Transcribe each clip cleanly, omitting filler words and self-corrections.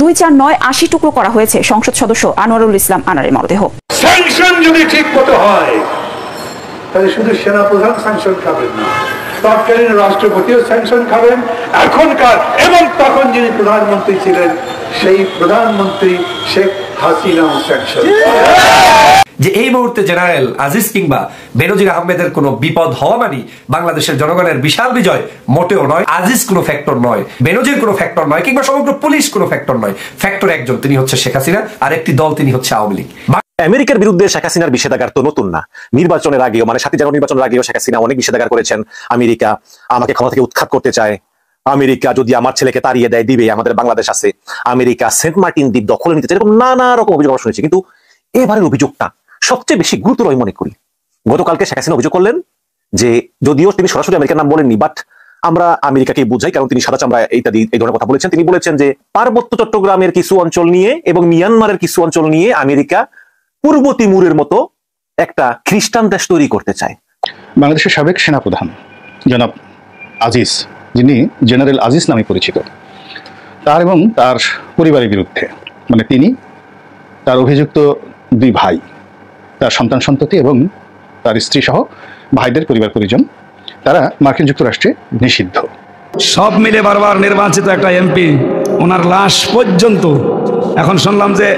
২৪৯ ৮০ টুকরো করা হয়েছে সংসদ সদস্য আনোয়ারুল ইসলাম আনারের মরদেহ। স্যাংশন যদি ঠিক মতো হয় তাহলে শুধু সেনাপ্রধান স্যাংশন খাবেন না, তৎকালীন রাষ্ট্রপতিও স্যাংশন খাবেন এখনকার এবং তখন যিনি প্রধানমন্ত্রী ছিলেন সেই প্রধানমন্ত্রী শেখ হাসিনাও স্যাংশন। যে এই মুহূর্তে জেনারেল আজিজ কিংবা বেনজির আহমেদের কোনো বিপদ হওয়া মানে বাংলাদেশের জনগণের বিশাল বিজয় মোটেও নয়। আজিজ কোনো ফ্যাক্টর নয়, বেনজির কোনো ফ্যাক্টর নয়, কিংবা সমগ্র পুলিশ কোনো ফ্যাক্টর নয়। ফ্যাক্টর একজন, তিনি হচ্ছে শেখ হাসিনা, আর একটি দল, তিনি হচ্ছে আওয়ামী লীগ। আমেরিকার বিরুদ্ধে শেখ হাসিনার নিষেধাজ্ঞা তো নতুন না। নির্বাচনের আগেও, মানে 7 জানুয়ারি নির্বাচনের আগেও শেখ হাসিনা অনেক নিষেধাজ্ঞা করেছেন। আমেরিকা আমাকে ক্ষমতা থেকে উৎখাত করতে চায়, আমেরিকা যদি আমার ছেলেকে তাড়িয়ে দেয় দিবে, আমাদের বাংলাদেশ আছে, আমেরিকা সেন্ট মার্টিন দ্বীপ দখলে নিতে চায়, এরকম নানা রকম অভিযোগ আমরা শুনেছি। কিন্তু এবারের অভিযোগটা সবচেয়ে বেশি গুরুতর মনে করি। গতকালকে শেখ হাসিনা অভিযোগ করলেন যে, যদিও তিনি সরাসরি আমেরিকার নাম বলেননি, বাট আমরা আমেরিকাকে বুঝাই, কারণ তিনি সাদা চামড়া ইত্যাদি এই ধরনের কথা বলেছেন। তিনি বলেছেন যে পার্বত্য চট্টগ্রামের কিছু অঞ্চল নিয়ে এবং মিয়ানমারের কিছু অঞ্চল নিয়ে আমেরিকা পূর্ব তিমুরের মতো একটা খ্রিস্টান দেশ তৈরি করতে চায়। বাংলাদেশের সাবেক সেনাপ্রধান জনাব আজিজ, যিনি জেনারেল আজিজ নামে পরিচিত, তার এবং তার পরিবারের বিরুদ্ধে, মানে তিনি, তার অভিযুক্ত 2 ভাই, তার সন্তান সন্ততি এবং তার স্ত্রী সহ ভাইদের পরিবার পরিজন, তারা মার্কিন যুক্তরাষ্ট্রে নিষিদ্ধ। সব মিলে বারবার নির্বাচিত একটা এমপি, ওনার লাশ পর্যন্ত এখন শুনলাম যে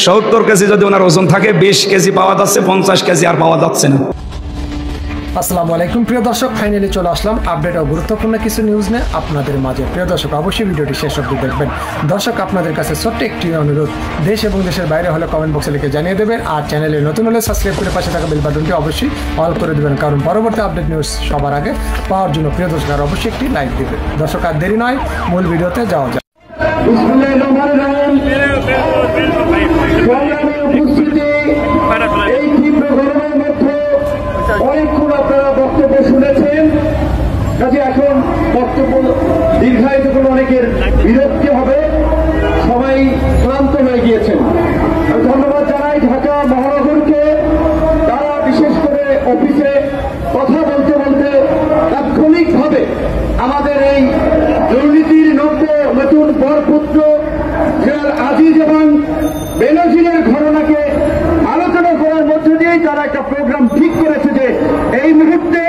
70 কেজি যদি ওনার ওজন থাকে, 20 কেজি পাওয়া যাচ্ছে, 50 কেজি আর পাওয়া যাচ্ছে না। আসসালামু আলাইকুম প্রিয় দর্শক, ফাইনালি চলে আসলাম আপডেট ও গুরুত্বপূর্ণ কিছু নিউজ নিয়ে আপনাদের মাঝে। প্রিয় দর্শক, অবশ্যই ভিডিওটি শেষ অবধি দেখবেন। দর্শক, আপনাদের কাছে ছোট্ট একটি অনুরোধ, দেশ এবং দেশের বাইরে হলে কমেন্ট বক্সে লিখে জানিয়ে দেবেন, আর চ্যানেলে নতুন হলে সাবস্ক্রাইব করে পাশে থাকা বেল বাটনটি অবশ্যই অল করে দেবেন, কারণ পরবর্তী আপডেট নিউজ সবার আগে পাওয়ার জন্য প্রিয় দর্শক আর অবশ্যই একটি লাইক দেবেন। দর্শক, আর দেরি নয়, মূল ভিডিওতে যাওয়া যায়। অনেকক্ষণ আপনারা বক্তব্য শুনেছেন, কাজে এখন বক্তব্য দীর্ঘায়িত করে অনেকের বিরক্তি হবে, সবাই ক্লান্ত হয়ে গিয়েছেন। আমি ধন্যবাদ জানাই ঢাকা মহানগরকে, তারা বিশেষ করে অফিসে কথা বলতে বলতে তাৎক্ষণিকভাবে আমাদের এই দুর্নীতির নতুন বরপুত্র জেনারেল আজিজ এবং বেনজিরের ঘটনাকে আলোচনা করার মধ্য দিয়েই তারা একটা প্রোগ্রাম ঠিক করেছে যে এই মুহূর্তে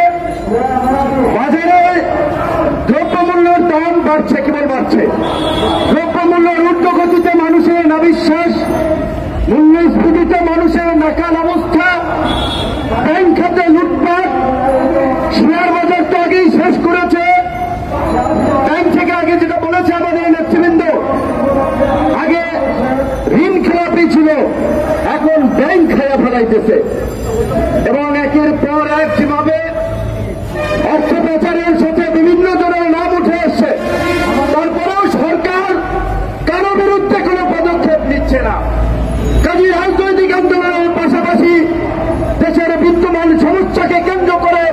বাজারে দ্রব্যমূল্যের দাম বাড়ছে, কেবল বাড়ছে। দ্রব্যমূল্যের ঊর্ধ্বগতিতে মানুষের নাবিশ্বাস, মূল্যস্ফীতিতে মানুষের নাকাল অবস্থা, ব্যাংক খাতে লুটপাট, শেয়ার বাজার তো আগেই শেষ করেছে। ব্যাংক থেকে আগে যেটা বলেছে আমাদের নেতৃবৃন্দ, আগে ঋণ খেলাপি ছিল, এখন ব্যাংক খেয়া ফেলাইতেছে এবং একের পর এক যেভাবে অর্থ পাচারের সাথে বিভিন্ন জনের নাম উঠে আসছে, তারপরেও সরকার কারো বিরুদ্ধে কোনো পদক্ষেপ নিচ্ছে না। কাজী রাজনৈতিক আন্দোলনের পাশাপাশি দেশের বিদ্যমান সমস্যাকে কেন্দ্র করে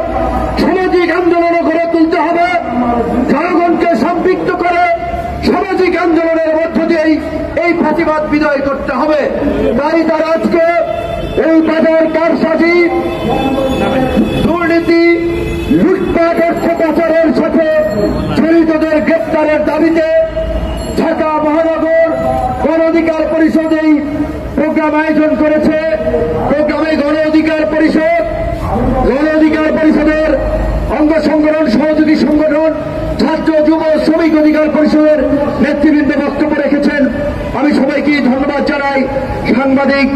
সামাজিক আন্দোলনও গড়ে তুলতে হবে, জনগণকে সম্পৃক্ত করে সামাজিক আন্দোলনের মধ্য দিয়েই এই প্রতিবাদ বিজয় করতে হবে। তাই তারা আজকে এই বাজার কারসাজি, দুর্নীতি, লুটপাট, অর্থ পাচারের সাথে জড়িতদের গ্রেপ্তারের দাবিতে ঢাকা মহানগর গণ অধিকার পরিষদ এই প্রোগ্রাম আয়োজন করেছে। প্রোগ্রামে গণ অধিকার পরিষদের অঙ্গ সংগঠন, সহযোগী সংগঠন, ছাত্র, যুব, শ্রমিক অধিকার পরিষদের নেতৃবৃন্দ বক্তব্য রেখেছেন। আমি সবাইকে ধন্যবাদ জানাই। সাংবাদিক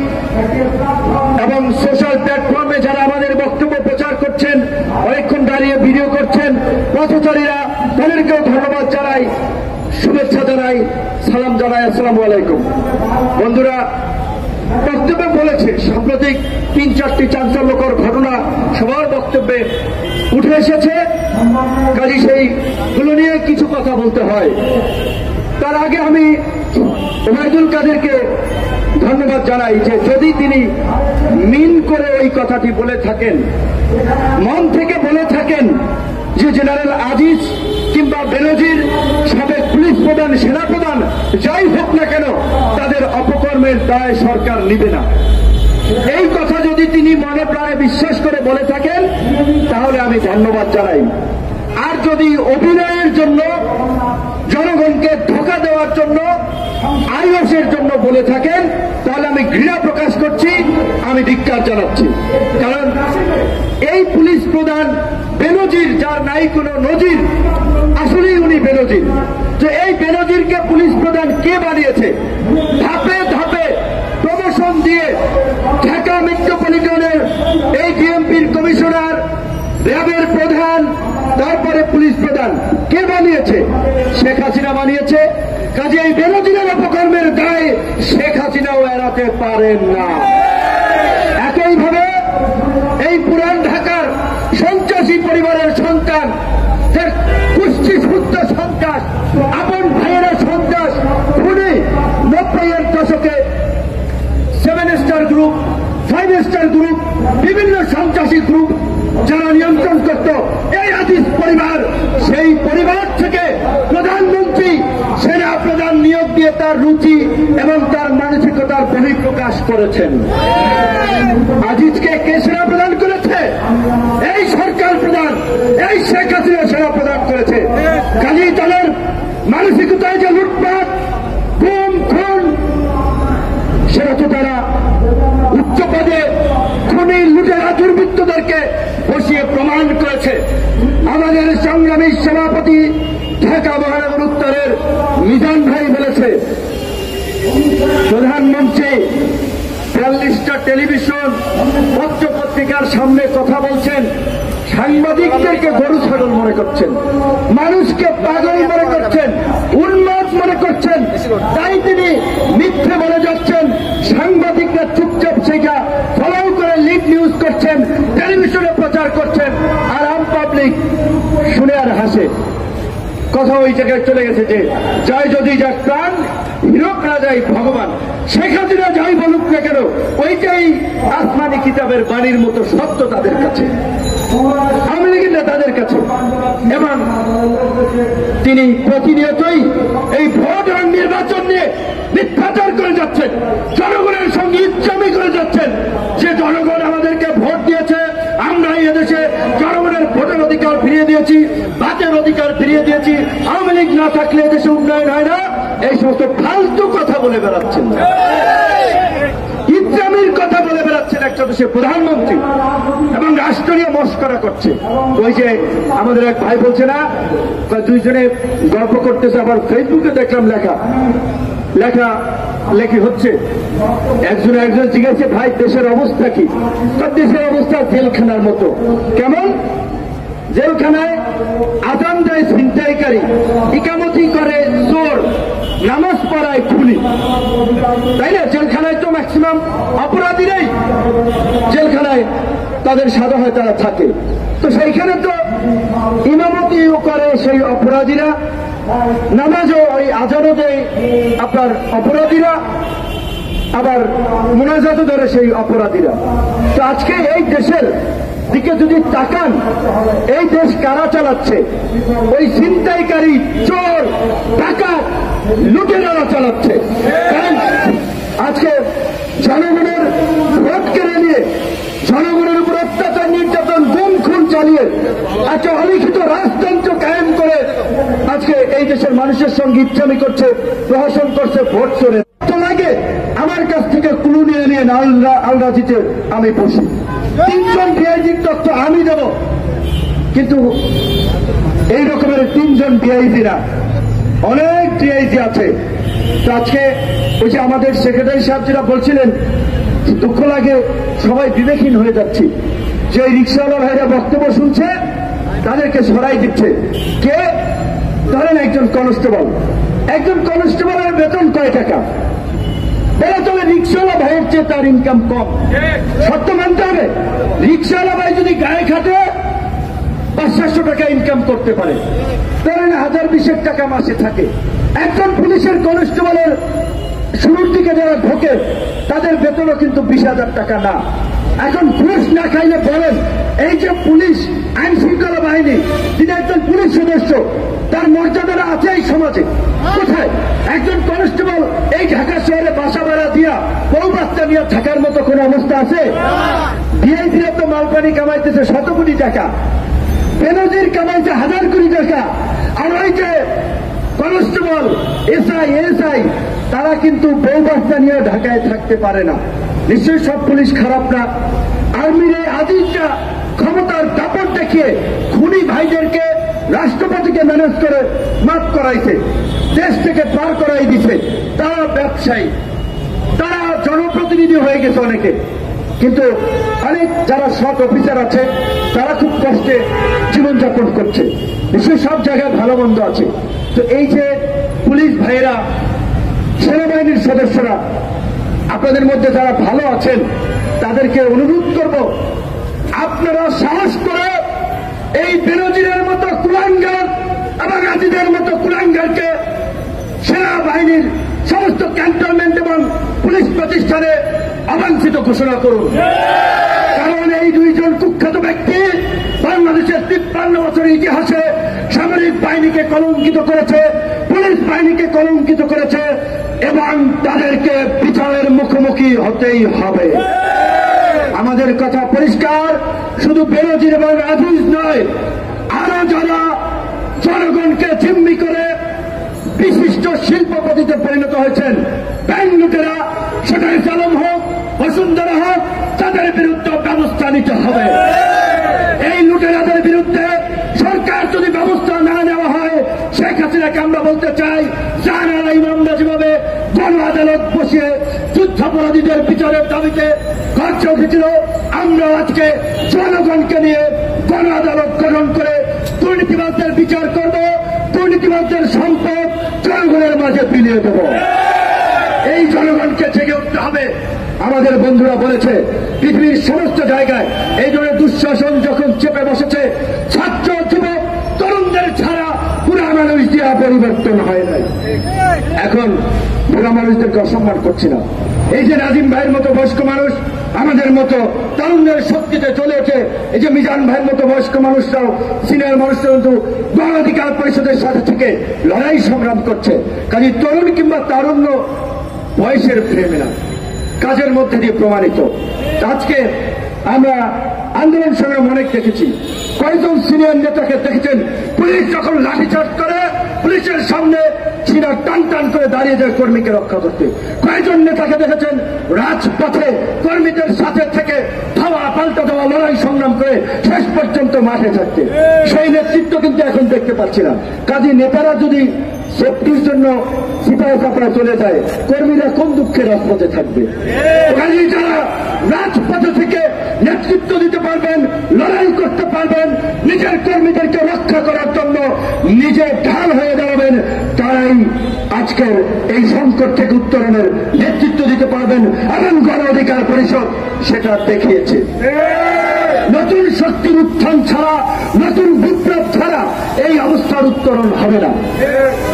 এবং সোশ্যাল প্ল্যাটফর্মে যারা আমাদের বক্তব্য প্রচার করছেন, অনেকক্ষণ দাঁড়িয়ে ভিডিও করছেন, পথচারীরা, তাদেরকেও ধন্যবাদ জানাই, শুভেচ্ছা জানাই, সালাম জানাই। আসসালামু আলাইকুম। বন্ধুরা, বক্তব্যে বলেছে সাম্প্রতিক 3-4টি চাঞ্চল্যকর ঘটনা সবার বক্তব্যে উঠে এসেছে, কাজে সেইগুলো নিয়ে কিছু কথা বলতে হয়। তার আগে আমি ওবায়দুল কাদেরকে ধন্যবাদ জানাই যে যদি তিনি মিন করে ওই কথাটি বলে থাকেন, মন থেকে বলে থাকেন যে জেনারেল আজিজ কিংবা বেনজির, সাবেক পুলিশ প্রধান, সেনাপ্রধান, যাই হোক না কেন, তাদের অপকর্মের দায় সরকার নিবে না, এই কথা যদি তিনি মনে প্রাণে বিশ্বাস করে বলে থাকেন, তাহলে আমি ধন্যবাদ জানাই। আর যদি অভিনয়ের জন্য, জনগণকে ধোঁকা দেওয়ার জন্য আইওসের জন্য বলে থাকেন তাহলে আমি ঘৃণা প্রকাশ করছি, আমি ধিক্কার জানাচ্ছি। কারণ এই পুলিশ প্রধান বেনজির, যার নাই কোনো নজির, আসলেই উনি বেনজির। তো এই বেনজিরকে পুলিশ প্রধান কে বানিয়েছে? ধাপে ধাপে প্রমোশন দিয়ে ঢাকা মেট্রোপলিটনের এই ডিএমপির কমিশনার, র্যাবের প্রধান, তারপরে পুলিশ প্রধান কে বানিয়েছে? শেখ হাসিনা বানিয়েছে। কাজে এই বেনজিরের অপকর্মের দায় শেখ হাসিনাও এড়াতে পারেন না। একইভাবে এই পুরান ঢাকার সন্ত্রাসী পরিবারের সন্তান, কুষ্টি সূত্র সন্ত্রাস, আপন ভাইয়েরা সন্ত্রাস, খুনি 90-এর দশকে 7 স্টার গ্রুপ, 5 স্টার গ্রুপ, বিভিন্ন সন্ত্রাসী গ্রুপ যারা নিয়ন্ত্রণ করত এই আজিজ পরিবার, সেই পরিবার থেকে প্রধানমন্ত্রী সেনা প্রধান নিয়োগ দিয়ে তার রুচি এবং তার মানসিকতার বহিঃপ্রকাশ করেছেন। আজিজকে কে সেনা প্রদান করেছে? এই সরকার প্রধান, এই শেখ হাসিনা সেনা প্রদান করেছে। কাজেই তাদের মানসিকতায় যে লুটপাট, গুম, খুন, সেটা তো তারা উচ্চ পদে খুনি, লুটেরা, দুর্বৃত্তদেরকে বসিয়ে প্রমাণ করেছে। আমাদের সংগ্রামী সভাপতি ঢাকা মহানগর উত্তরের মিজান ভাই বলেছে, প্রধানমন্ত্রী ৪০টা টেলিভিশন, পত্র পত্রিকার সামনে কথা বলছেন, সাংবাদিকদেরকে গরু ছাগল মনে করছেন, মানুষকে পাগল মনে করছেন, উন্মাদ মনে করছেন, তাই তিনি মিথ্যে বলে যাচ্ছেন। সাংবাদিকরা চুপচাপ সেটা ফলো করে লিড নিউজ করছেন, টেলিভিশনে প্রচার করছেন, আর আম পাবলিক শুনে আর হাসে। কথা ওই জায়গায় চলে গেছে যে জয় যদি যাক প্রাণ, হীরক না যায় ভগবান। শেখ হাসিনা যাই বলুক না কেন, ওইটাই আসমানি কিতাবের বাণীর মতো সত্য তাদের কাছে, আওয়ামী লীগের নেতাদের কাছে। এবং তিনি প্রতিনিয়তই এই ভোট এবং নির্বাচন নিয়ে মিথ্যাচার করে যাচ্ছেন, জনগণের সঙ্গে ইচ্ছামি করে যাচ্ছেন যে জনগণ আমাদেরকে ভোট দিয়েছে, আমরা এই দেশে জনগণের ভোটের অধিকার ফিরিয়ে দিয়েছি, বাতের অধিকার ফিরিয়ে দিয়েছি, আওয়ামী লীগ না থাকলে এদেশে উন্নয়ন হয় না, এই সমস্ত ফালতু কথা বলে বেড়াচ্ছেন, ইসলামের কথা বলে বেড়াচ্ছেন একটা দেশের প্রধানমন্ত্রী, এবং রাষ্ট্র নিয়ে মস্করা করছে। ওই যে আমাদের এক ভাই বলছে না, দুইজনে গল্প করতেছে, আবার ফেসবুকে দেখলাম লেখি হচ্ছে, একজন জিজ্ঞাসা, ভাই দেশের অবস্থা কি? দেশের অবস্থা জেলখানার মতো। কেমন? জেলখানায় আজান দেয় ছিনতাইকারী, ইকামতি করে চোর, নামাজ পড়ায় খুনি, তাই না? জেলখানায় তো ম্যাক্সিমাম অপরাধীরাই জেলখানায় তাদের সাজা হয়, তারা থাকে। তো সেইখানে তো ইমামতিও করে সেই অপরাধীরা, নামাজও ওই আজানও দেয় আপনার অপরাধীরা, আবার মুনাজাতও ধরে সেই অপরাধীরা। তো আজকে এই দেশের দিকে যদি তাকান, এই দেশ কারা চালাচ্ছে? ওই ছিনতাইকারী, চোর, ডাকাত, লুটেরারা চালাচ্ছে। কারণ আজকে জনগণের ভোট কেড়ে নিয়ে, জনগণের উপর অত্যাচার, নির্যাতন, গুম খুন চালিয়ে একটা অলিখিত রাজতন্ত্র কায়েম করে আজকে এই দেশের মানুষের সঙ্গে ইচ্ছামি করছে, প্রহসন করছে, ভোট চোরে। তো লাগে আমার কাছ থেকে ক্লু নিয়ে নিয়ে আলরাজিতে আমি বসি, 3 জন ডিআইজির তথ্য আমি দেব, কিন্তু এই রকমের 3 জন ডিআইজি না, অনেক ডিআইজি আছে। তো আজকে ওই যে আমাদের সেক্রেটারি সাহেব যেটা বলছিলেন, দুঃখ লাগে, সবাই বিবেকহীন হয়ে যাচ্ছি, যে রিক্সাওয়ালা ভাইরা বক্তব্য শুনছে, তাদেরকে সরাই দিচ্ছে কে? ধরেন একজন কনস্টেবলের বেতন কয় টাকা? বলে তবে রিক্সাওয়ালা ভাইয়ের চেয়ে তার ইনকাম কম, সত্য মানতে হবে। রিক্সাওয়ালা ভাই যদি গায়ে খাটে 500-700 টাকা ইনকাম করতে পারে, ধরেন 1020 টাকা মাসে থাকে। একজন পুলিশের কনস্টেবলের শুরুর দিকে যারা ঢোকে, তাদের বেতনও কিন্তু 20,000 টাকা না। এখন ঘুষ না খাইলে বলেন, এই যে পুলিশ আইন শৃঙ্খলা বাহিনী, তিনি একজন পুলিশ সদস্য, তার মর্যাদাটা আছে এই সমাজে কোথায়? একজন কনস্টেবল এই ঢাকা শহরে বাসা ভাড়া দিয়া বউ বাচ্চা নিয়ে থাকার মতো কোন অবস্থা আছে? ডিআইজিরা তো মালপানি কামাইতেছে 100 কোটি টাকা, বেনজির কামাইছে 1000 কোটি টাকা, আর ওই যে কনস্টেবল, এসআই তারা কিন্তু বউ বাচ্চা নিয়ে ঢাকায় থাকতে পারে না। নিশ্চয়ই সব পুলিশ খারাপ না। আর্মির এই আজিজটা ক্ষমতার দাপট দেখিয়ে খুনি ভাইদেরকে রাষ্ট্রপতিকে ম্যানেজ করে মাফ করাইছে, দেশ থেকে পার করাই দিছে। তারা ব্যবসায়ী, তারা জনপ্রতিনিধি হয়ে গেছে অনেকে, কিন্তু অনেক যারা সৎ অফিসার আছে তারা খুব কষ্টে জীবনযাপন করছে। নিশ্চয়ই সব জায়গায় ভালো মন্দ আছে। তো এই যে পুলিশ ভাইয়েরা, সেনাবাহিনীর সদস্যরা, আপনাদের মধ্যে যারা ভালো আছেন তাদেরকে অনুরোধ করব, আপনারা সাহস করে এই বেনজিরের মতো কুলাঙ্গার এবং আজিদের মতো কুলাঙ্গারকে সেনাবাহিনীর সমস্ত ক্যান্টনমেন্ট এবং পুলিশ প্রতিষ্ঠানে অবাঞ্ছিত ঘোষণা করুন। কারণ এই দুইজন কুখ্যাত ব্যক্তি বাংলাদেশের 53 বছরের ইতিহাসে সামরিক বাহিনীকে কলঙ্কিত করেছে, পুলিশ বাহিনীকে কলঙ্কিত করেছে এবং তাদেরকে বিচারের মুখোমুখি হতেই হবে। আমাদের কথা পরিষ্কার, শুধু বেনজির এবং আজিজ নয়, আরো যারা জনগণকে জিম্মি করে বিশিষ্ট শিল্পপতিতে পরিণত হয়েছেন, ব্যাংক লুটেরা, সেটা আলম হোক, বসুন্ধরা হোক, তাদের বিরুদ্ধে ব্যবস্থা নিতে হবে। এই লুটেরাদের বিরুদ্ধে সরকার যদি ব্যবস্থা না নেওয়া হয়, শেখ হাসিনাকে আমরা বলতে চাই, জাহানারা ইমামরা যেভাবে গণ আদালত বসিয়ে যুদ্ধাপরাধীদের বিচারের দাবিতে গর্জে উঠেছিল, আমরা আজকে জনগণকে নিয়ে গণ আদালত গঠন করে দুর্নীতিবাদদের বিচার করব, দুর্নীতিবাদদের সম্পদ জনগণের মাঝে বিলিয়ে দেব। এই জনগণকে জেগে উঠতে হবে। আমাদের বন্ধুরা বলেছে পৃথিবীর সমস্ত জায়গায় এই ধরনের দুঃশাসন যখন চেপে বসেছে, ছাত্র যুবক তরুণদের ছাড়া বুড়া মানুষ দেওয়া পরিবর্তন হয় নাই। এখন বুড়া মানুষদেরকে অসম্মান করছি না। এই যে নাজিম ভাইয়ের মতো বয়স্ক মানুষ আমাদের মতো তরুণদের শক্তিতে চলে ওঠে, এই যে মিজান ভাইয়ের মতো বয়স্ক মানুষরাও, সিনিয়র মানুষরাও কিন্তু গণ অধিকার পরিষদের সাথে থেকে লড়াই সংগ্রাম করছে। কাজে তরুণ কিংবা তারুণ্য বয়সের ফ্রেমে না, কাজের মধ্যে দিয়ে প্রমাণিত। আজকে আমরা আন্দোলন সংগ্রাম অনেক দেখেছি। কয়েকজন সিনিয়র নেতাকে দেখেছেন পুলিশ যখন লাঠিচার্জ করে পুলিশের সামনে সিনা টান টান করে দাঁড়িয়ে যায় কর্মীকে রক্ষা করতে। কয়েকজন নেতাকে দেখেছেন রাজপথে কর্মীদের সাথে থেকে ধাওয়া পাল্টা দেওয়া লড়াই সংগ্রাম করে শেষ পর্যন্ত মাঠে থাকতে। সেই নেতৃত্ব কিন্তু এখন দেখতে পাচ্ছি না। কাজী নেতারা যদি সেফটির জন্য সিপাহী চাপড়া চলে যায়, কর্মীরা কোন দুঃখে রাজপথে থাকবে? কাজী যারা রাজপথে থেকে নেতৃত্ব দিতে পারবেন, লড়াই করতে পারবেন, নিজের কর্মীদেরকে রক্ষা করার জন্য নিজে ঢাল হয়ে দাঁড়াবেন, তারাই আজকের এই সংকট থেকে উত্তরণের নেতৃত্ব দিতে পারবেন এবং গণ অধিকার পরিষদ সেটা দেখিয়েছে। নতুন শক্তির উত্থান ছাড়া, নতুন বিপ্লব ছাড়া এই অবস্থার উত্তরণ হবে না,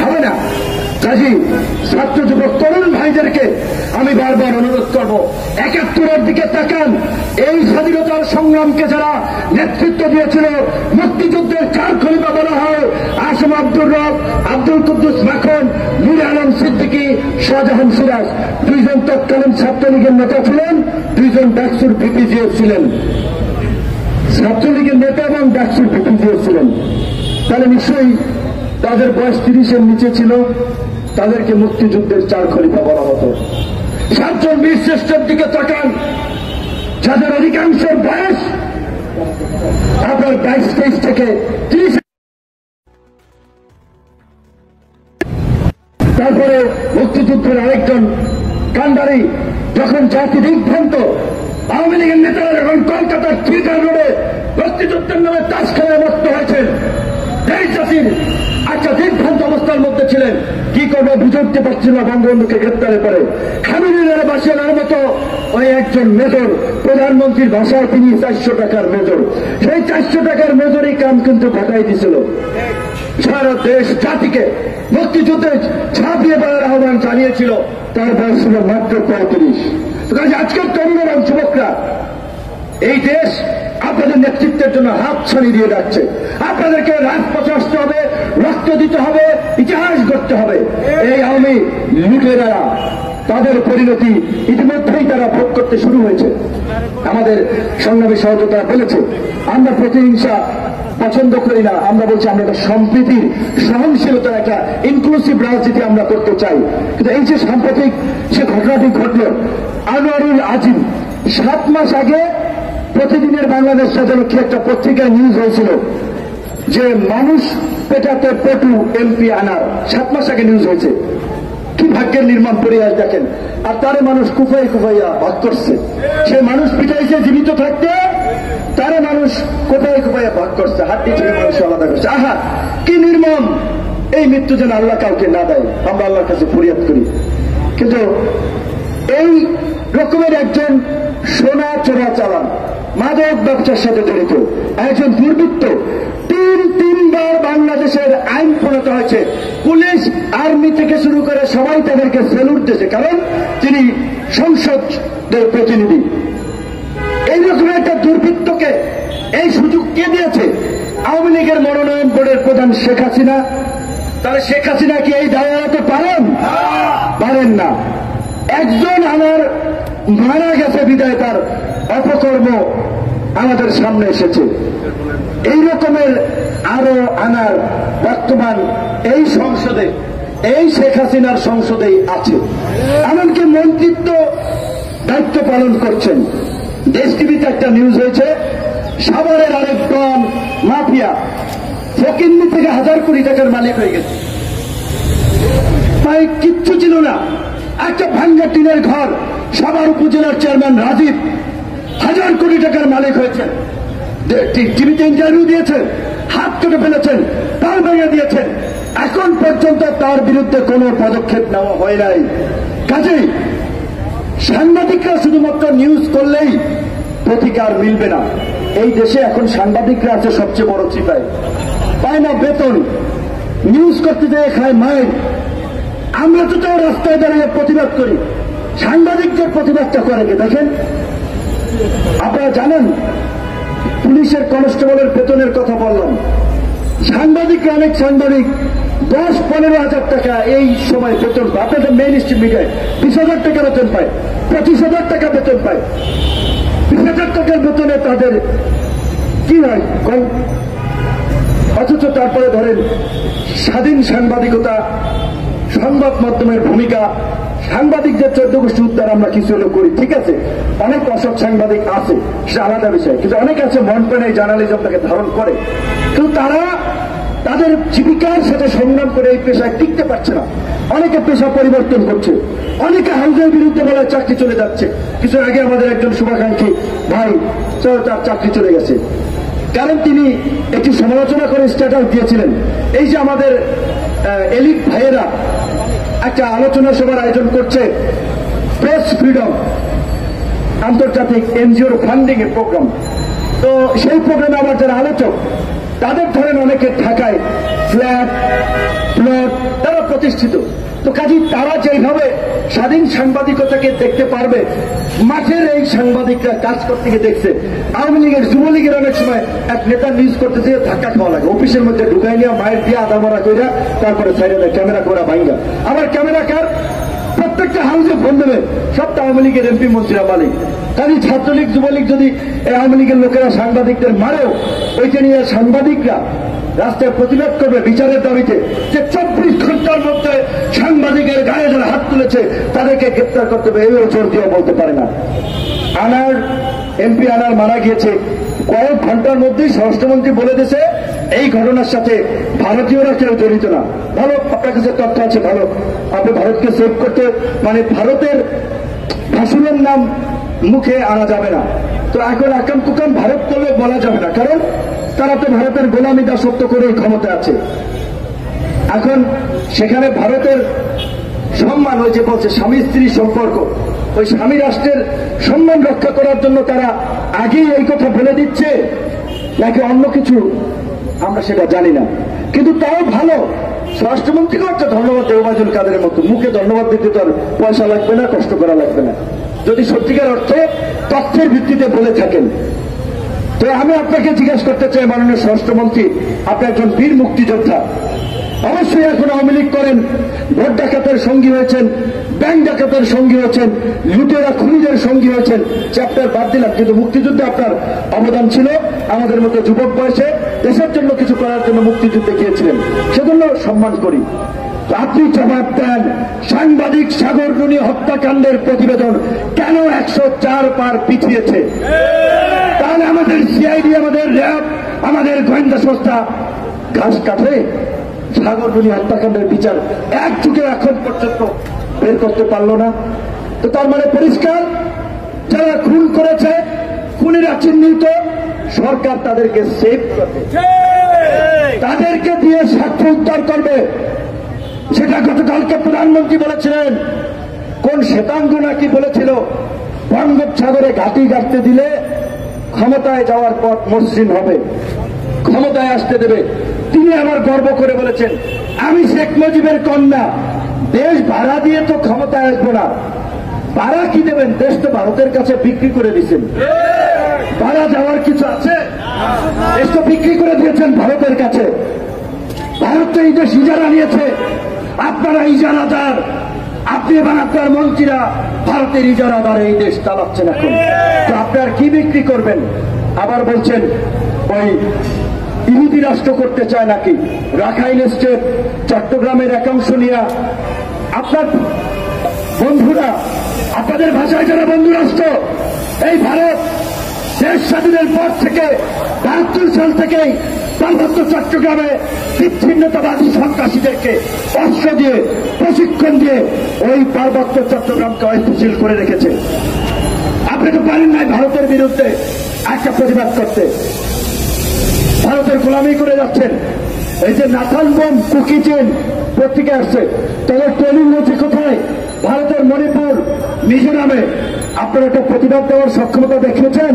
হবে না। কাজী ছাত্র যুবক তরুণ ভাইদেরকে আমি বারবার অনুরোধ করব, ৭১-এর দিকে তাকান। এই স্বাধীনতার সংগ্রামকে যারা নেতৃত্ব দিয়েছিল, মুক্তিযুদ্ধের ৪ খলিফা বলা হয়, আসম আব্দুর রব, আব্দুল কুদ্দুস মাখন, নূর আলম সিদ্দিকী, শাহজাহান সিরাজ, দুইজন তৎকালীন ছাত্রলীগের নেতা ছিলেন, দুইজন ডাকসুর ভিপিজিও ছিলেন। ছাত্রলীগের নেতা এবং ডাকসুর ভিপিজিও ছিলেন। তাহলে নিশ্চয়ই তাদের বয়স ৩০-এর নিচে ছিল, তাদেরকে মুক্তিযুদ্ধের ৪ খলিফা বলা হতো। ৭ জন বীর শ্রেষ্ঠের দিকে তাকান, যাদের অধিকাংশের বয়স আপনার ২২-২৩ থেকে ৩০। তারপরে মুক্তিযুদ্ধের আরেকজন কান্ডারি যখন জাতি দিগ্ভ্রান্ত, আওয়ামী লীগের নেতারা যখন কলকাতার থিয়েটার রোডে মুক্তিযুদ্ধের নামে তাস খেলায় মস্ত হয়েছেন, এই জাতির একটা দিগ্ভ্রান্ত অবস্থার মধ্যে ছিলেন। কি করবে বুঝে উঠতে পারছিল না বঙ্গবন্ধুকে গ্রেপ্তারের পরে। খামিনের বাসিয়ার মতো ওই একজন মেজর, প্রধানমন্ত্রীর ভাষায় তিনি ৪০০ টাকার মেজর, সেই ৪০০ টাকার মেজরই কাম কিন্তু ঘটাই দিয়েছিল। সারা দেশ জাতিকে মুক্তিযুদ্ধে ঝাঁপিয়ে পড়ার আহ্বান জানিয়েছিল, তার বয়স ছিল মাত্র ৩৫। আজকের তরুণ এবং যুবকরা এই দেশ আপনাদের নেতৃত্বের জন্য হাত ছাড়ি দিয়ে যাচ্ছে। আপনাদেরকে রাজপথে আসতে হবে, রক্ত দিতে হবে, ইতিহাস গড়তে হবে। এই আওয়ামী লুটেরারা তাদের পরিণতি ইতিমধ্যেই তারা ভোগ করতে শুরু হয়েছে। আমাদের সংগ্রামী সহযোগিতা বলেছে আমরা প্রতিহিংসা পছন্দ করি না, আমরা বলছি আমরা একটা সম্প্রীতির সহনশীলতার একটা ইনক্লুসিভ রাজনীতি আমরা করতে চাই। কিন্তু এই যে সাম্প্রতিক যে ঘটনাটি ঘটল, আনোয়ারুল আজিম 7 মাস আগে প্রতিদিনের বাংলাদেশ সাজানো কি একটা পত্রিকায় নিউজ হয়েছিল যে মানুষ পেটাতে পটু এমপি আনার, 7 মাস আগে নিউজ হয়েছে। কি ভাগ্যের নির্মাণ পরিহাস দেখেন। আর তারে মানুষ কুফাই কুফাইয়া ভাগ করছে, সে মানুষ পিটাইছে জীবিত থাকতে, তারা মানুষ কোথায় কোথায় ভাগ করছে, হাড্ডি থেকে মানুষ আলাদা করছে। আহা কি নির্মম! এই মৃত্যু যেন আল্লাহ কাউকে না দেয়, আমরা আল্লাহর কাছে ফরিয়াদ করি। কিন্তু এই রকমের একজন সোনা চোরা চালান, মাদক ব্যবসার সাথে জড়িত একজন দুর্বৃত্ত তিনবার বাংলাদেশের আইন প্রণীত হয়েছে। পুলিশ, আর্মি থেকে শুরু করে সবাই তাদেরকে সেলুট দিয়েছে, কারণ তিনি সংসদের প্রতিনিধি। এইরকম একটা দুর্বৃত্তকে এই সুযোগ কে দিয়েছে? আওয়ামী লীগের মনোনয়ন বোর্ডের প্রধান শেখ হাসিনা। তাহলে শেখ হাসিনা কি এই দায় এড়াতে পারেন না? একজন আমার মারা গেছে বিদায় তার অপকর্ম আমাদের সামনে এসেছে। এই রকমের আরো আনার বর্তমান এই সংসদে, এই শেখ হাসিনার সংসদেই আছে। এমনকি মন্ত্রিত্ব দায়িত্ব পালন করছেন। দেশ টিভিতে একটা নিউজ হয়েছে, সাভারের আরেক ডন মাফিয়া ফকিন্নি থেকে 1000 কোটি টাকার মালিক হয়ে গেছে। তাই কিচ্ছু ছিল না, একটা ভাঙ্গা টিনের ঘর। সাভার উপজেলার চেয়ারম্যান রাজীব 1000 কোটি টাকার মালিক হয়েছেন। টিভিতে ইন্টারভিউ দিয়েছেন, হাত কেটে ফেলেছেন, তার ভেঙে দিয়েছেন। এখন পর্যন্ত তার বিরুদ্ধে কোনো পদক্ষেপ নেওয়া হয় নাই। কাজেই সাংবাদিকরা শুধুমাত্র নিউজ করলেই প্রতিকার মিলবে না। এই দেশে এখন সাংবাদিকরা আছে সবচেয়ে বড় চিপাই, পায় না বেতন, নিউজ করতে যেয়ে খায় মায়ের। আমরা তো তাও রাস্তায় দাঁড়িয়ে প্রতিবাদ করি, সাংবাদিকদের প্রতিবাদটা করে কে দেখেন? আপনারা জানেন পুলিশের কনস্টেবলের বেতনের কথা বললাম, সাংবাদিকরা, অনেক সাংবাদিক 10-15 হাজার টাকা এই সময় বেতন পায়। আপনাদের মেইন স্ট্রিম মিডিয়ায় 20,000 টাকা বেতন পায়, 25,000 টাকা বেতন পায়। 20,000 টাকার বেতনে তাদের কি হয় কম? অথচ তারপরে ধরেন স্বাধীন সাংবাদিকতা, সংবাদ মাধ্যমের ভূমিকা, সাংবাদিকদের 14 গোষ্ঠী উদ্ধার আমরা কিছু হলেও করি, ঠিক আছে। অনেক অসৎ সাংবাদিক আছে, সেটা আলাদা বিষয়, কিন্তু অনেক আছে মন প্রাণে জার্নালিজমটাকে ধারণ করে, কিন্তু তারা তাদের জীবিকার সাথে সংগ্রাম করে এই পেশায় টিকতে পারছে না। অনেকে পেশা পরিবর্তন করছে, অনেকে হাউজের বিরুদ্ধে বলে চাকরি চলে যাচ্ছে। কিছু আগে আমাদের একজন শুভাকাঙ্ক্ষী ভাই তার চাকরি চলে গেছে, কারণ তিনি একটি সমালোচনা করে স্ট্যাটাস দিয়েছিলেন। এই যে আমাদের এলিট ভাইয়েরা একটা আলোচনা সভার আয়োজন করছে, প্রেস ফ্রিডম আন্তর্জাতিক এনজিওর ফান্ডিং এর প্রোগ্রাম। তো সেই প্রোগ্রামে আবার যারা আলোচক, তাদের ধরেন অনেকে ঢাকায় ফ্ল্যাট প্লট তারা প্রতিষ্ঠিত। তো কাজী তারা যেভাবে স্বাধীন সাংবাদিকতাকে দেখতে পারবে, মাঠের এই সাংবাদিকরা কাজ করতে গিয়ে দেখছে আওয়ামী লীগের, যুবলীগের অনেক সময় এক নেতা নিউজ করতে যেয়ে ধাক্কা খাওয়া লাগে, অফিসের মধ্যে ঢুকাই নিয়ে মায়ের দিয়ে আধা মারা কইরা তারপরে সাইডে ক্যামেরা করা ভাঙ্গা। আবার ক্যামেরা কার? প্রত্যেকটা হাউসে ফোন দেবে, সবটা আওয়ামী লীগের এমপি মন্ত্রীরা মালিক। কাজী ছাত্রলীগ যুবলীগ যদি এই আওয়ামী লীগের লোকেরা সাংবাদিকদের মারেও, ওইটা নিয়ে সাংবাদিকরা রাস্তায় প্রতিবাদ করবে বিচারের দাবিতে, যে 24 ঘন্টার মধ্যে সাংবাদিকের গায়ে যারা হাত তুলেছে তাদেরকে গ্রেপ্তার করতে হবে। এইভাবে জোর দিয়ে বলতে পারে না। এমপি আনার মারা গিয়েছে, কয়েক ঘন্টার মধ্যেই স্বরাষ্ট্রমন্ত্রী বলে দিয়েছে এই ঘটনার সাথে ভারতীয়রা কেউ জড়িত না। ভালো, আপনার কাছে তথ্য আছে, ভালো, আপনি ভারতকে সেভ করতে, মানে ভারতের ভাষণের নাম মুখে আনা যাবে না। তো এখন আকাম কুকাম ভারত করলে বলা যাবে না, কারণ তারা তো ভারতের গোলামি দাসত্ব করে ক্ষমতা আছে। এখন সেখানে ভারতের সম্মান, ওই যে বলছে স্বামী স্ত্রী সম্পর্ক, ওই স্বামী রাষ্ট্রের সম্মান রক্ষা করার জন্য তারা আগেই এই কথা বলে দিচ্ছে নাকি অন্য কিছু, আমরা সেটা জানি না। কিন্তু তাও ভালো, স্বরাষ্ট্রমন্ত্রীকেও একটা ধন্যবাদ দেব, ওবায়দুল কাদেরের মতো মুখে ধন্যবাদ দিতে তো আর পয়সা লাগবে না, কষ্ট করা লাগবে না, যদি সত্যিকার অর্থে তথ্যের ভিত্তিতে বলে থাকেন। তো আমি আপনাকে জিজ্ঞাসা করতে চাই, মাননীয় স্বরাষ্ট্রমন্ত্রী, আপনি একজন বীর মুক্তিযোদ্ধা, অবশ্যই এখন আওয়ামী লীগ করেন, ভোট ডাকাতের সঙ্গী হয়েছেন, ব্যাংক ডাকাতের সঙ্গী হয়েছেন, লুটেরা খুনিদের সঙ্গী হয়েছেন। চ্যাপ্টার বাদ দিলাম, কিন্তু মুক্তিযুদ্ধে আপনার অবদান ছিল। আমাদের মতো যুবক বয়সে দেশের জন্য কিছু করার জন্য মুক্তিযুদ্ধে গিয়েছিলেন, সেজন্য সম্মান করি। আপনি জবাব দেন, সাংবাদিক সাগর রুনি হত্যাকাণ্ডের প্রতিবেদন কেন 104 পার পিছিয়েছে? তাহলে আমাদের সিআইডি, আমাদের র্যাব, আমাদের গোয়েন্দা সংস্থা ঘাস কাটে? সাগর রুনি হত্যাকাণ্ডের বিচার এক যুগে এখন পর্যন্ত বের করতে পারলো না। তো তার মানে পরিষ্কার, যারা খুন করেছে, খুনিরা চিহ্নিত, সরকার তাদেরকে সেভ করবে, তাদেরকে দিয়ে সাক্ষ্য উদ্ধার করবে। সেটা গতকালকে প্রধানমন্ত্রী বলেছিলেন। কোন শ্বেতাঙ্গ নাকি বলেছিল বঙ্গোপসাগরে ঘাঁটি গাড়তে দিলে ক্ষমতায় যাওয়ার পথ মসৃণ হবে, ক্ষমতায় আসতে দেবে। তিনি আবার গর্ব করে বলেছেন, আমি শেখ মুজিবের কন্যা, দেশ ভাড়া দিয়ে তো ক্ষমতায় আসবো না। ভাড়া কি দেবেন? দেশ তো ভারতের কাছে বিক্রি করে দিচ্ছেন। ভাড়া যাওয়ার কিছু আছে? দেশ তো বিক্রি করে দিয়েছেন ভারতের কাছে। ভারত তো এই দেশ ইজারা নিয়েছে, আপনারা ইজারাদার। আপনি এবং আপনার মন্ত্রীরা ভারতের ইজারাদার এই দেশ চালাচ্ছেন। এখন তো আপনার কি বিক্রি করবেন? আবার বলছেন ওই ইহুদি রাষ্ট্র করতে চায় নাকি? রাখাইন স্টেট, চট্টগ্রামের একাংশ নিয়ে আপনার বন্ধুরা, আপনাদের ভাষায় যারা বন্ধু রাষ্ট্র, এই ভারত দেশ স্বাধীনের পর থেকে 72 সাল থেকেই পার্বত্য চট্টগ্রামে বিচ্ছিন্নতাবাদী সন্ত্রাসীদেরকে অস্ত্র দিয়ে, প্রশিক্ষণ দিয়ে ওই পার্বত্য চট্টগ্রামকে অস্থিতিশীল করে রেখেছে। আপনি তো পারেন নাই ভারতের বিরুদ্ধে একটা প্রতিবাদ করতে, ভারতের গোলামি করে যাচ্ছেন। এই যে নাথান বোম কুকি চেন পত্রিকা আসছে, তাদের ট্রেনিং হচ্ছে কোথায়? ভারতের মণিপুর, মিজোরামে। আপনারা একটা প্রতিবাদ দেওয়ার সক্ষমতা দেখিয়েছেন?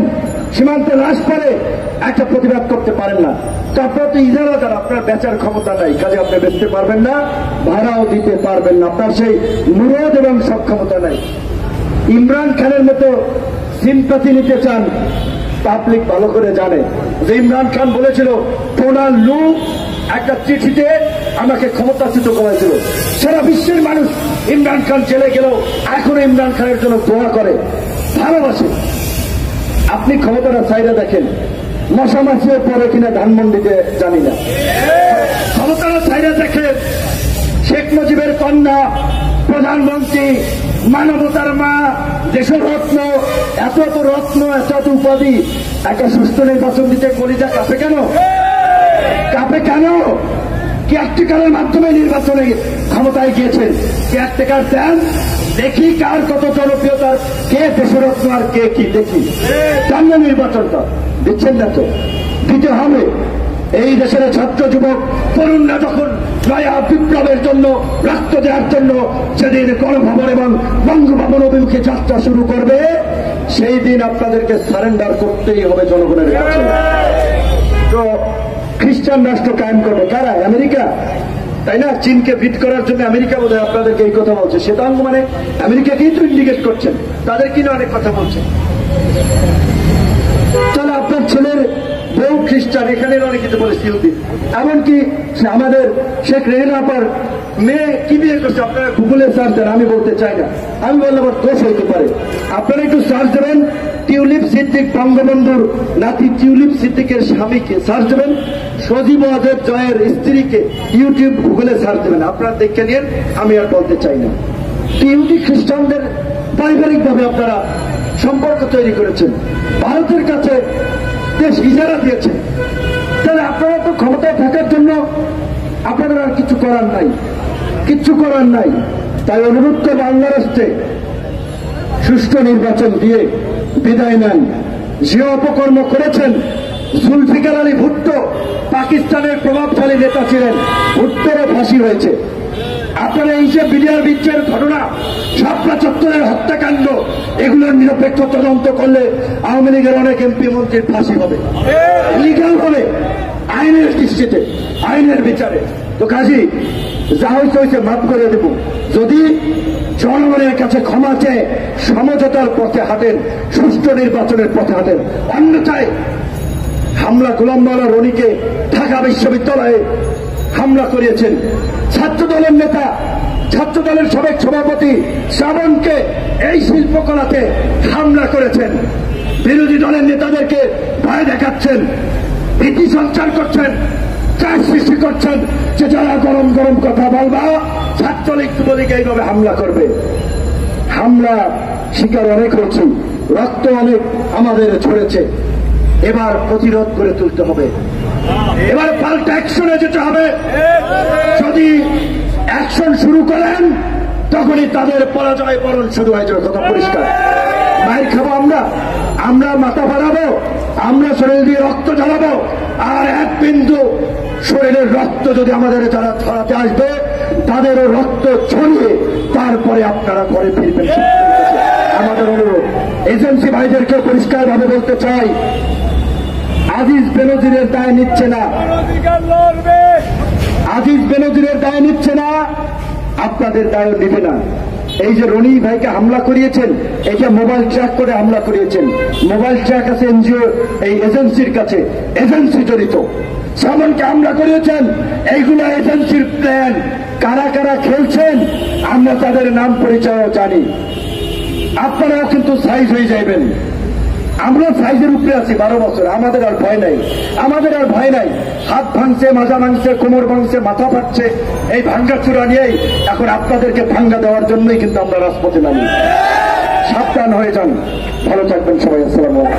সীমান্তে লাশ পরে একটা প্রতিবাদ করতে পারেন না। তারপর তো ইজারাদার, আপনার বেচার ক্ষমতা নাই, কাজে আপনি বেচতে পারবেন না, ভাড়াও দিতে পারবেন না, আপনার সেই মুরদ এবং সক্ষমতা নাই। ইমরান খানের মতো সিম্পাথি নিতে চান, পাবলিক ভালো করে জানে যে ইমরান খান বলেছিল ডোনাল্ড লু একটা চিঠিতে আমাকে ক্ষমতাচ্যুত করেছিল। সারা বিশ্বের মানুষ ইমরান খান জেলে গেল, এখনো ইমরান খানের জন্য দোয়া করে, ভালোবাসে। আপনি ক্ষমতাটা চাইলে দেখেন, মশামাছিও পরে কিনা ধানমন্ডিতে জানি না। ক্ষমতাটা চাইলে দেখেন, শেখ মুজিবের কন্যা, প্রধানমন্ত্রী, মানবতার মা, দেশরত্ন, এত এত রত্ন, এত এত উপাধি, একটা সুষ্ঠু নির্বাচন দিতে কলিজা কাঁপে কেন? কাঁপে কেন? কেয়ারটেকারের মাধ্যমে নির্বাচনে ক্ষমতায় গিয়েছেন। কেয়ারটেকার দেন, দেখি কার কত জনপ্রিয়তার, কে দেশরত্ন আর কে কি, দেখি। সামনে নির্বাচনটা দিচ্ছেন না তো, দিতে হবে। এই দেশের ছাত্র যুবক তরুণরা যখন নয়া বিপ্লবের জন্য রক্ত দেওয়ার জন্য সেদিন গণভবন এবং বঙ্গভবন অভিমুখে যাত্রা শুরু করবে, সেই দিন আপনাদেরকে সারেন্ডার করতেই হবে জনগণের কাছে। তো খ্রিস্টান রাষ্ট্র কায়েম করবে কারা? আমেরিকা, তাই না? চীনকে বিট করার জন্য আমেরিকা বোধহয় আপনাদেরকে এই কথা বলছে। শ্বেতাঙ্গ মানে আমেরিকাকেই তো ইন্ডিকেট করছেন, তাদের কিনা অনেক কথা বলছেন। তাহলে আপনার ছেলের বউ খ্রিস্টান, এখানে অনেক কিছু বলেছে ইহুদি। এমনকি আমাদের শেখ রেহেনাপার মেয়ে কি বিয়ে করছে, আপনারা গুগলে সার্চ দেন, আমি বলতে চাই না, আমি বললাম দোষ হইতে পারে। আপনারা একটু সার্চ দেবেন, টিউলিপ সিদ্দিক, বঙ্গবন্ধুর নাতি টিউলিপ সিদ্দিকের স্বামীকে সার্চ দেবেন, সজীব ওয়াজেদ জয়ের স্ত্রীকে ইউটিউব গুগলে সার্চ দেবেন, আপনারা দেখে নিন, আমি আর বলতে চাই না। ইহুদি খ্রিস্টানদের পারিবারিক ভাবে আপনারা সম্পর্ক তৈরি করেছেন, ভারতের কাছে দেশ ইজারা দিয়েছেন। তাহলে আপনারা তো ক্ষমতায় থাকার জন্য আপনাদের আর কিছু করার নাই, কিচ্ছু করার নাই। তাই অনুরোধ করবো আল্লাহর রাস্তে সুষ্ঠু নির্বাচন দিয়ে বিদায় নেন। যে অপকর্ম করেছেন, জুলফিকার আলী ভুট্টো পাকিস্তানের প্রভাবশালী নেতা ছিলেন, ভুট্টোরও ফাঁসি হয়েছে। আপনারা এই যে বিডিআর বিচ্ছের ঘটনা, শাপলা চত্বরের হত্যাকাণ্ড, এগুলোর নিরপেক্ষ তদন্ত করলে আওয়ামী লীগের অনেক এমপি মন্ত্রীর ফাঁসি হবে, লিগাল হবে, আইনের দৃষ্টিতে, আইনের বিচারে। তো কাজী যা হয়েছে হয়েছে, মাফ করে দেব। যদি জনগণের কাছে ক্ষমা চেয়ে সমঝোতার পথে হাঁটেন, সুষ্ঠু নির্বাচনের পথে হাঁটেন, অন্যথায় হামলা, গোলাম মাওলা রনিকে ঢাকা বিশ্ববিদ্যালয়ে হামলা করিয়েছেন, ছাত্র দলের নেতা ছাত্র দলের সাবেক সভাপতি শ্রাবণকে এই শিল্পকলাতে হামলা করেছেন, বিরোধী দলের নেতাদেরকে ভয় দেখাচ্ছেন, ভীতি সঞ্চার করছেন, চাপ সৃষ্টি করছেন যে যারা গরম গরম কথা বলবা ছাত্রলীগ যুবলীগ এইভাবে হামলা করবে। হামলা শিকার অনেক হয়েছি, রক্ত অনেক আমাদের ঝরেছে। এবার প্রতিরোধ করে তুলতে হবে, এবার পাল্টা অ্যাকশনে যেতে হবে। যদি অ্যাকশন শুরু করেন তখনই তাদের পরাজয় বরণ শুরু হয়ে যাবে, কথা পরিষ্কার। মায়ের খাবো আমরা মাথা বাড়াবো, আমরা শরীর দিয়ে রক্ত ঝরাবো, আর এক বিন্দু শরীরের রক্ত যদি আমাদের যারা ছড়াতে আসবে তাদেরও রক্ত ছড়িয়ে তারপরে আপনারা ঘরে ফিরবেন। আমাদের অনুরোধ, এজেন্সি ভাইদেরকে পরিষ্কার ভাবে বলতে চাই, আজিজ বেনজিরের দায় নিচ্ছে না, আজিজ বেনজিরের দায় নিচ্ছে না, আপনাদের দায়ও নিবে না। এই যে রনি ভাইকে হামলা করিয়েছেন, এটা মোবাইল ট্র্যাক করে হামলা করিয়েছেন, মোবাইল ট্র্যাক আছে এনজিও এই এজেন্সির কাছে, এজেন্সি জড়িত। শ্রাবণকে হামলা করিয়েছেন, এইগুলো এজেন্সির প্ল্যান। কারা কারা খেলছেন আমরা তাদের নাম পরিচয়ও জানি। আপনারাও কিন্তু সাইজ হয়ে যাবেন। আমরা সাইজের উপরে আছি 12 বছর, আমাদের আর ভয় নাই, আমাদের আর ভয় নাই। হাত ভাঙছে, মাজা ভাঙছে, কোমর ভাঙছে, মাথা ফাটছে, এই ভাঙ্গা চূড়া নিয়েই এখন আপনাদেরকে ভাঙ্গা দেওয়ার জন্যই কিন্তু আমরা রাজপথে নামি। সাবধান হয়ে যান, ভালো থাকবেন সবাই। আসসালামু আলাইকুম।